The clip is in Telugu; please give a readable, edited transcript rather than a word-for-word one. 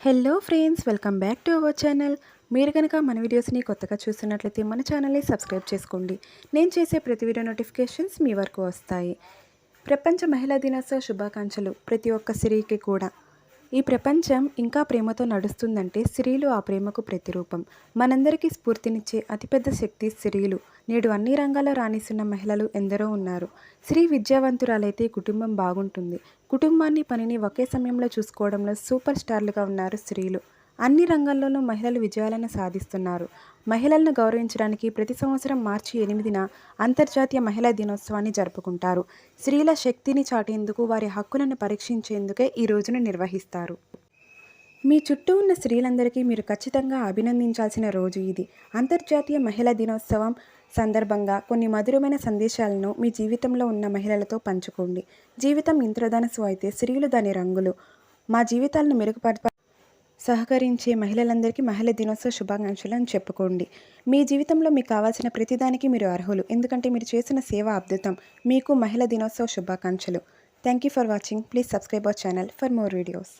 Hello friends, welcome back to our channel. మీరు కనుక మన వీడియోస్ని కొత్తగా చూస్తున్నట్లయితే మన ఛానల్ని సబ్స్క్రైబ్ చేసుకోండి. నేను చేసే ప్రతి వీడియో నోటిఫికేషన్స్ మీ వరకు వస్తాయి. ప్రపంచ మహిళా దినోత్సవ శుభాకాంక్షలు ప్రతి ఒక్క స్త్రీకి కూడా. ఈ ప్రపంచం ఇంకా ప్రేమతో నడుస్తుందంటే స్త్రీలు ఆ ప్రేమకు ప్రతిరూపం. మనందరికీ స్ఫూర్తినిచ్చే అతిపెద్ద శక్తి స్త్రీలు. నేడు అన్ని రంగాల్లో రాణిస్తున్న మహిళలు ఎందరో ఉన్నారు. స్త్రీ విద్యావంతురాలైతే కుటుంబం బాగుంటుంది. కుటుంబాన్ని, పనిని ఒకే సమయంలో చూసుకోవడంలో సూపర్ స్టార్లుగా ఉన్నారు స్త్రీలు. అన్ని రంగాల్లోనూ మహిళలు విజయాలను సాధిస్తున్నారు. మహిళలను గౌరవించడానికి ప్రతి సంవత్సరం మార్చి 8న అంతర్జాతీయ మహిళా దినోత్సవాన్ని జరుపుకుంటారు. స్త్రీల శక్తిని చాటేందుకు, వారి హక్కులను పరీక్షించేందుకే ఈ రోజును నిర్వహిస్తారు. మీ చుట్టూ ఉన్న స్త్రీలందరికీ మీరు ఖచ్చితంగా అభినందించాల్సిన రోజు ఇది. అంతర్జాతీయ మహిళా దినోత్సవం సందర్భంగా కొన్ని మధురమైన సందేశాలను మీ జీవితంలో ఉన్న మహిళలతో పంచుకోండి. జీవితం ఇంద్రధనుస్సు అయితే స్త్రీలు దాని రంగులు. మా జీవితాలను సహకరించే మహిళలందరికీ మహిళా దినోత్సవ శుభాకాంక్షలు అని చెప్పుకోండి. మీ జీవితంలో మీకు కావాల్సిన ప్రతిదానికి మీరు అర్హులు. ఎందుకంటే మీరు చేసిన సేవ అద్భుతం. మీకు మహిళా దినోత్సవ శుభాకాంక్షలు. Thank you for watching. Please subscribe our channel for more videos.